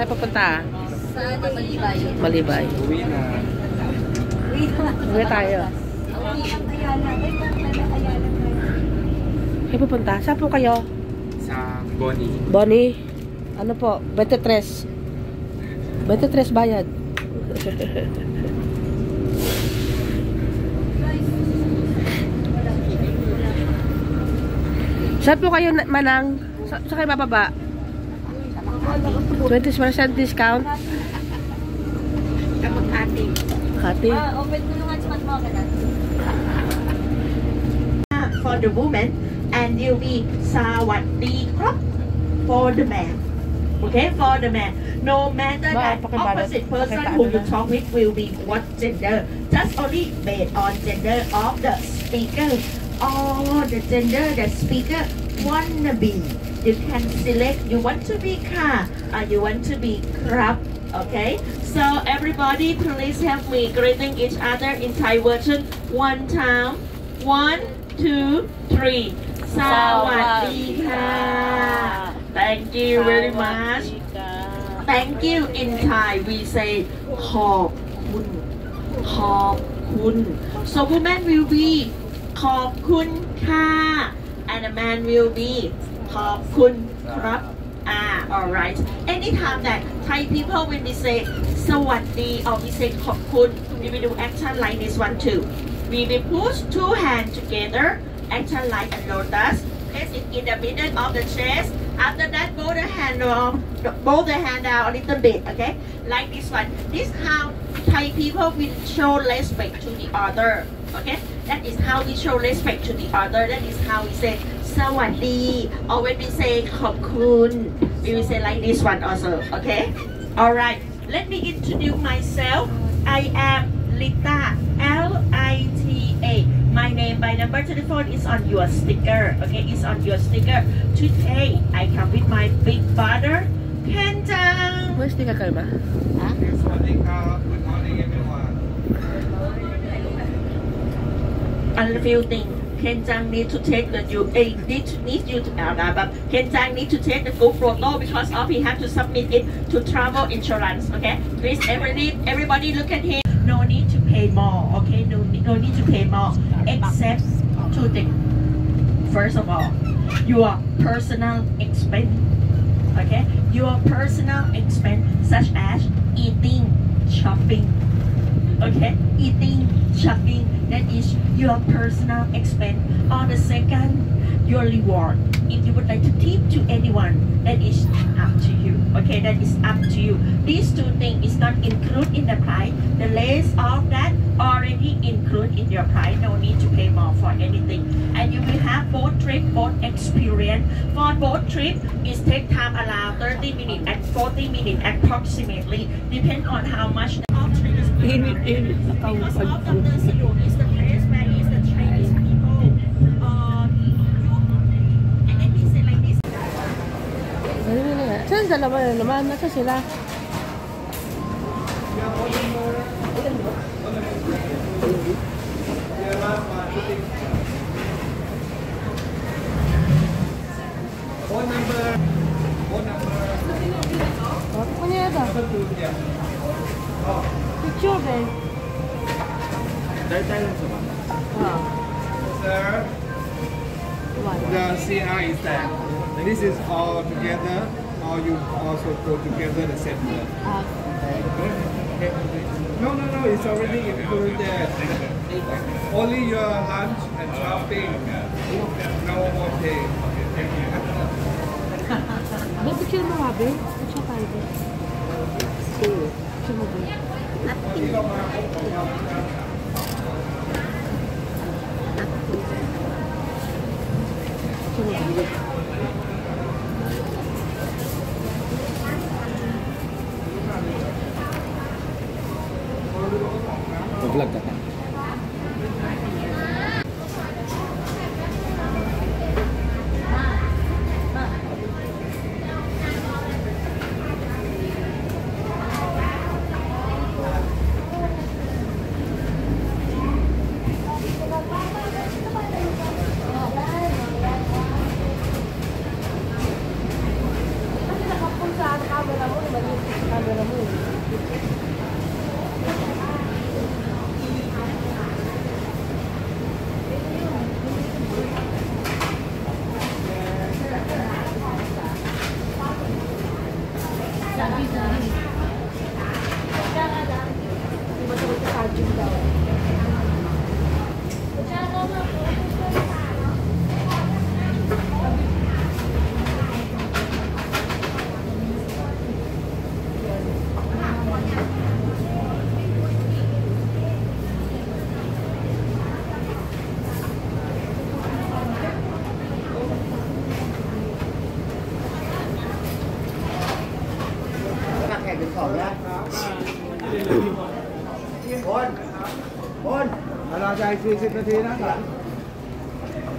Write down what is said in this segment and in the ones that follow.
Saan papunta? Sa Malibay. Malibay. Uwi na. Uwi tayo. Kayo pupunta? Saan po kayo? Sa Bonnie. Bonnie? Ano po? 23. 23 bayad. Saan po kayo, Manang? Saan kayo bababa? 20% discount? Makati. Makati. Open mo naman sa Matmakanan. For the woman, and you'll be Sawadi crop for the man. Okay, for the man. No matter that opposite person who you talk with will be what gender, just only based on gender of the speaker or the gender the speaker wanna be. You can select you want to be car or you want to be crop. Okay, so everybody please help me greeting each other in Thai version one time. 1, 2, 3. Sawadika. Thank you very much. Thank you in Thai we say ขอบคุณ ขอบคุณ so woman will be ขอบคุณค่ะ and a man will be ขอบคุณครับ alright. Anytime that Thai people when we say สวัสดี or we say ขอบคุณ we will do action like this one too. We will push two hands together, action like a lotus. Place it in the middle of the chest. After that, both the hand down a little bit, okay? Like this one. This how Thai people will show respect to the other, okay? That is how we show respect to the other. That is how we say สวัสดี or when we say ขอบคุณ we will say like this one also, okay? Alright, let me introduce myself. I am Lita, L-I-T-A. My name by number telephone is on your sticker. Okay, it's on your sticker. Today, I come with my big brother, Kenjang. May sticker kayo ba? Huh? Good morning everyone. A few things. Kenjang need to take the Kenjang need to take the group photo because of he have to submit it to travel insurance. Okay, please everybody look at him. No need to pay more, okay? No need to pay more, except two things. First of all, your personal expense, okay? Your personal expense, such as eating, shopping, okay? Eating, shopping, that is your personal expense. Or the second, your reward. If you would like to tip to anyone, that is up to you. Okay, that is up to you. These two things is not included in the price. The rest of that already included in your price. No need to pay more for anything. And you will have both trip, both experience. For both trip, it take time around 30 minutes and 40 minutes approximately, depend on how much the trip is. Because of the Siloam is the place where is the Chinese people. Saan dalawa na naman? Nasa sila? Phone number. Ako niya ito. Picture ba? Sir, the CR is that. This is all together, or you also go together the center. No, it's already included there. Only your lunch and shopping. No more pay. Ba, picture mo nga, be? Picture tayo, be. Picture mo, be. Vlog ka pa. เราจะ40 นาทีนะสัน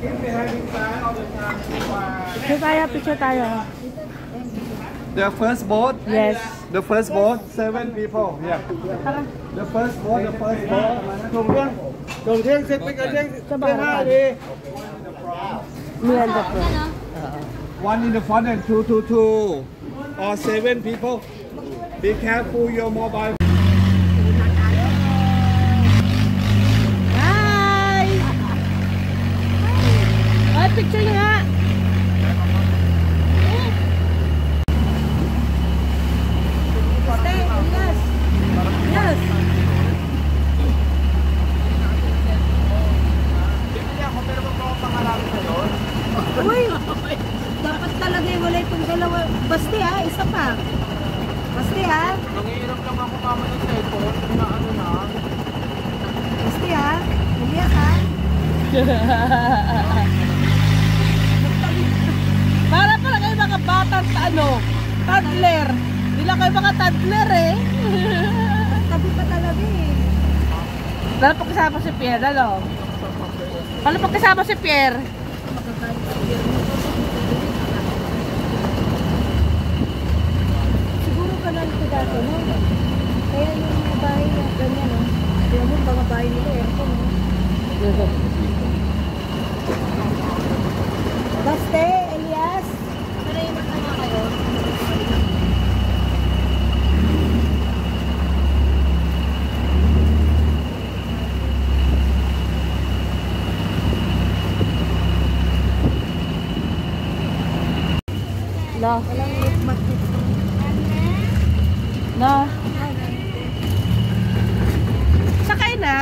Keep me having fun all the time. Picture tayo. The first boat. Yes. The first boat, 7 people. Yeah. The first boat. ส่งเที่ยงเสร็จไปกันเที่ยง5 ดี Me and the One in the front and two or 7 people. Be careful your mobile. Hi! Ay, picture niya nga. Yes. Uy! Dapat talaga wala itong dalawa. Basti ha, isa pa. Basti ha. Nangihiram lang ako kama ng cellphone na ano na. Basti ha. Umiyak ha. Para kayo mga batang toddler. Hindi lang kayo mga toddler eh. Tabi pa talaga eh. Lalo pag kasama si Pierre, lalo. Lalo pag kasama si Pierre. Siguro ka lang ito dati, no? Kaya yung mga bahay na ganyan, no? Kaya mo, mga bahay nila, aircon, no? Baste, Elias. Pero yung matama kayo. No. No. Sakay na.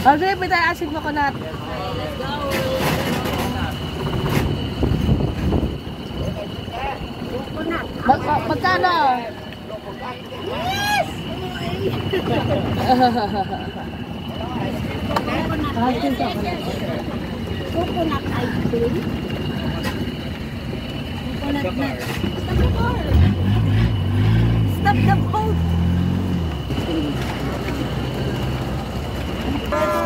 Okay, may tayo asin coconut. Let's go. Magkano? Yes! Coconut ice cream. Coconut milk. Stop the car. Stop the boat.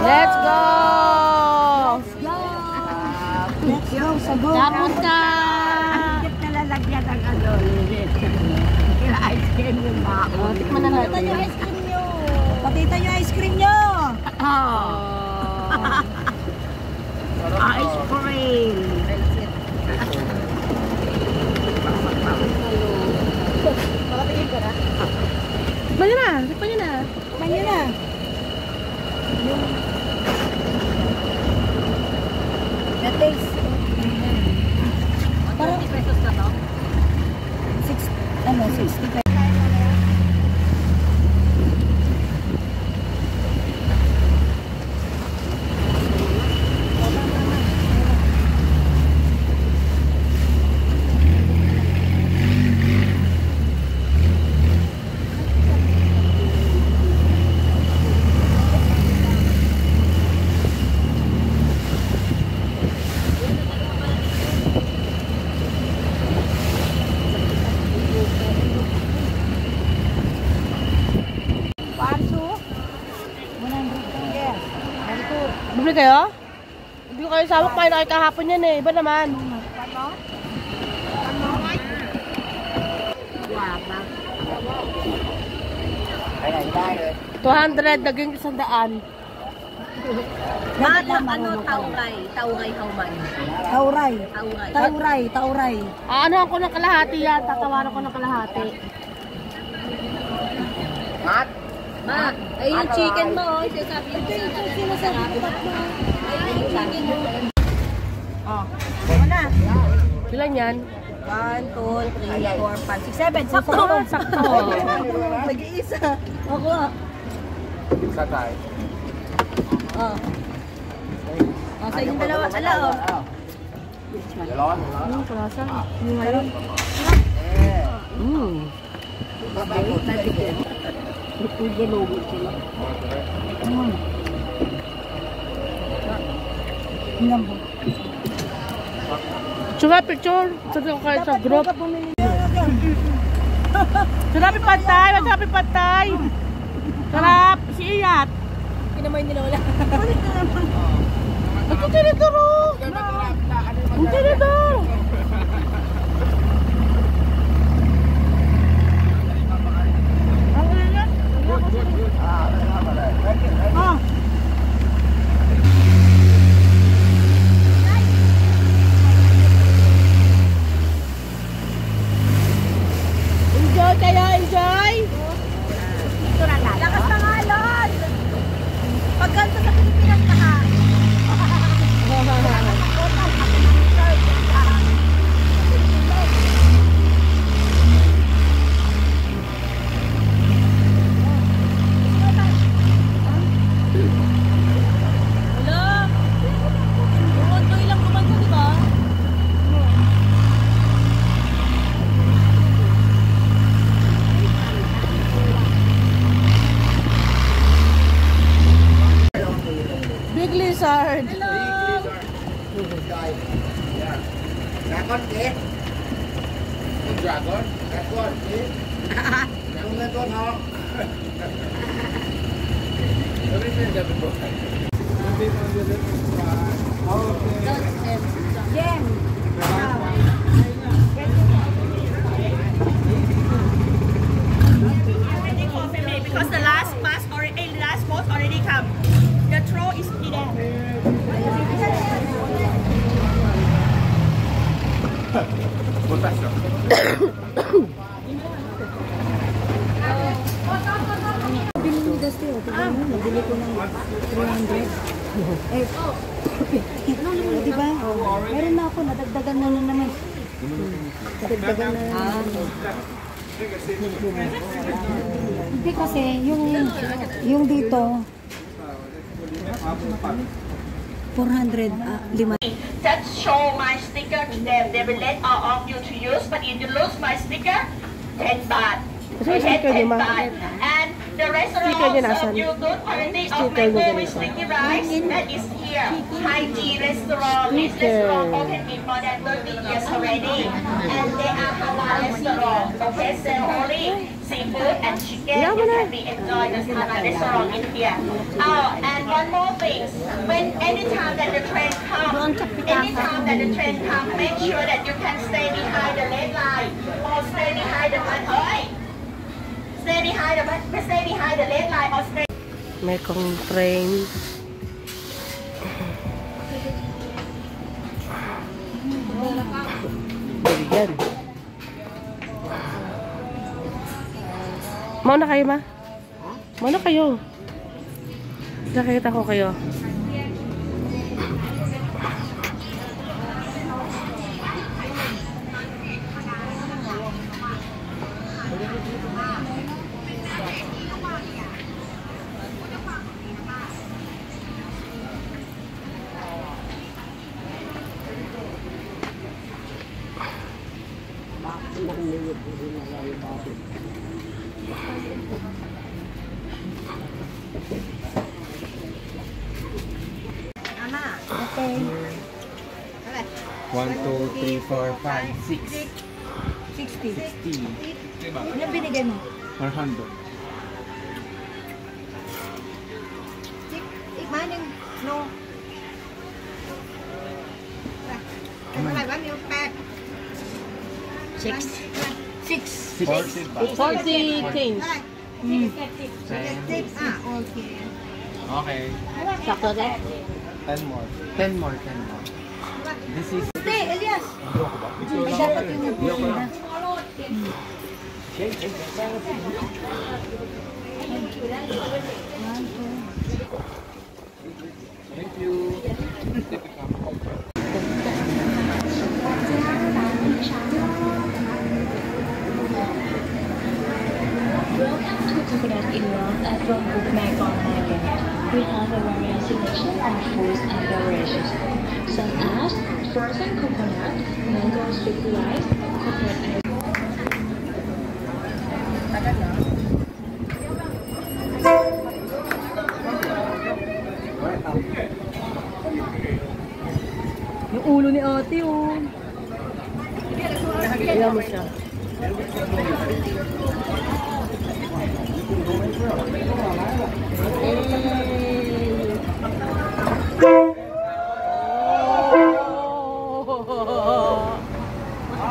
Let's go! Go! Let's go sa boat. Tapos ka! Ang cute na lalagyan ng ano. Yung ice cream yung Oh, tikman na Ito natin. yung ice cream nyo. Patita yung ice cream nyo. Ice cream. Tikman nyo na! Tikman nyo na! Tikman nyo na. The taste. Parang 50 pesos na to. 60 pesos. Bibili kayo? Hindi ko kayo sawak, kayo na kayo kahapon yan eh. Iba naman. 200, naging 100. Mata, ano, tauray. Tauray hauman. Tauray. Tauray. Tauray. Tauray. Ano ako ng kalahati yan? Tatawaran ko ng kalahati. Ma, ay yung chicken mo, oh. Sinasabi mo sa sinasabi ko pa mo. Ay yung chicken mo. Oh. Wala. Ilan yan? 1, 2, 3, 4, 5, 6, 7. Sakto. Sakto. Nag-iisa. Ako. Isa tayo. Oh. Oh, sa inyong dalawa. Ala, oh. Kalasa. Yung ngayon. Picture. Sabi ko kayo sa group. Sarap pantay. Masarap pantay. Sarap. Si Iyat. Kinamay nila wala. Ang tinidor. Ang tinidor. Enjoy kayo, enjoy! Lakas ng alon! Pagkanto sa Pilipinas ka ha. Hello? Bumuntoy lang bumanto, di ba? Big lizard! Dragon cake. Dragon? Dragon cake. Yang itu no. Everything that we got. Because the last boat already come. The throw is there. Nabili ko ng 300. Di ba? Meron na ako, nadagdagan na naman. Nadagdagan na naman. Hindi kasi, yung dito, 400, 5. That show my sticker to them. They will let all of you to use, but if you lose my sticker, 10 baht. Kasi sticker niya, ma. And the restaurant Sticker niya nasan? serve you good quality of Sticker niya mango with ganito. sticky rice. That is here. Thai tea restaurant. This Sticker. restaurant open in more than 30 years already. And they are halal restaurant. Okay, sell only seafood and chicken. Yeah, You wala. can be enjoy this halal restaurant in here. Oh, and one more thing. When anytime that the train comes, make sure that you can stay behind the red line or stay behind the stay behind the red line or stay. May kong train. Bigyan. Mauna kayo, ma? Mauna kayo. Nakita ko kayo. Okay. 1, 2, 3, 4, 5, 6. 60. 60. Ano binigay mo? 100. Manning, no. Ano ba yung pack? 6. 40 baht. 40 things. Okay. Sakto rin. 10 more. 10 more. This is... Stay, Elias! Ay, dapat yung nag-video na. Thank you. Welcome to Coconut Inland at Bangkok Mekong Market. We have a varied selection of foods and beverages, such as frozen coconut, mango sticky rice, coconut ice. Yung ulo ni ate, oh. Kaya mo siya.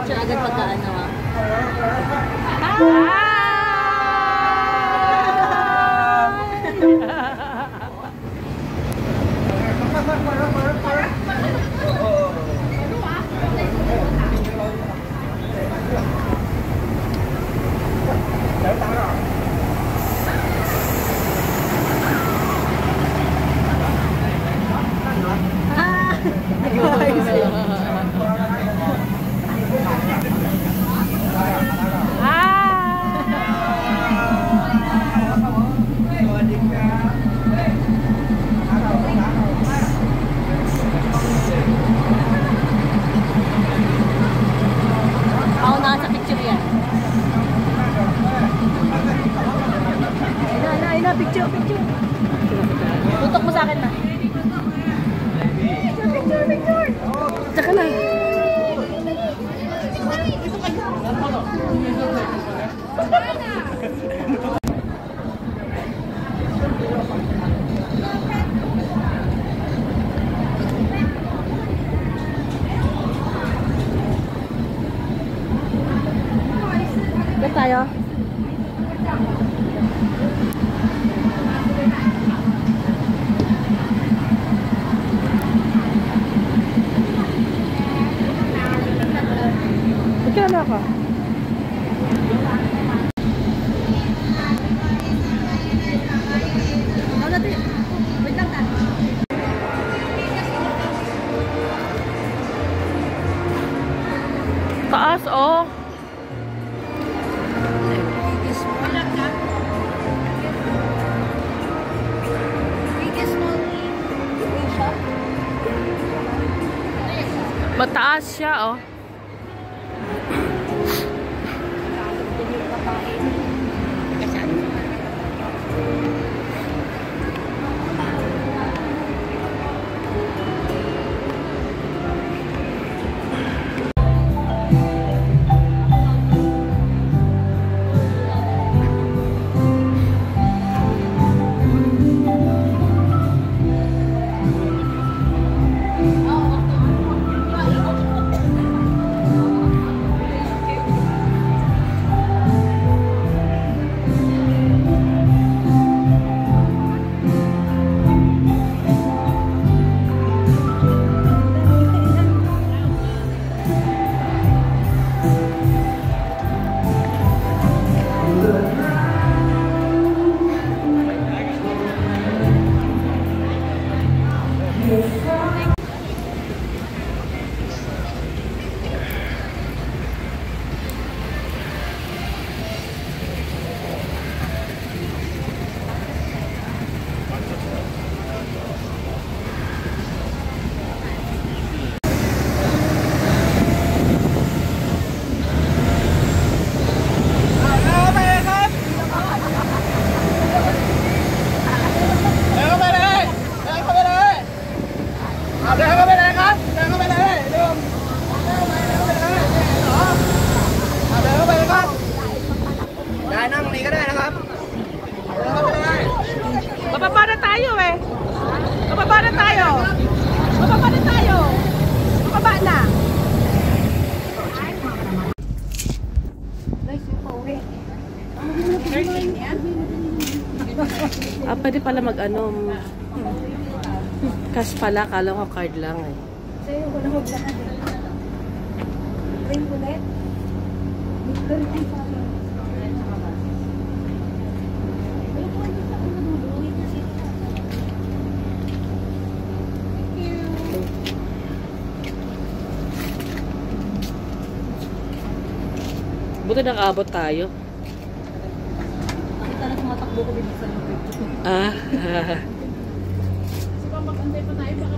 Siya agad pagkaano, ah. Ako nasa picture yan. Ayun na, picture. Tutok mo sa akin na. Picture. Tsaka na. Ba't tayo? Magkano ako? Wait lang tayo. Taas, oh. Mataas siya, oh. Bababa na tayo eh. Bababa na tayo. Bababa na tayo. Bababa na. Guys, yung pauwi. Ano yung Pwede pala mag-ano. Cash pala, kala ko card lang eh. Sa'yo, wala huwag na ka. Ring ulit. Victory ay pala. Buti nakaabot tayo. Nakita na tumatakbo ko din sa lubid. Ah. Sige, mag-antay pa tayo. Baka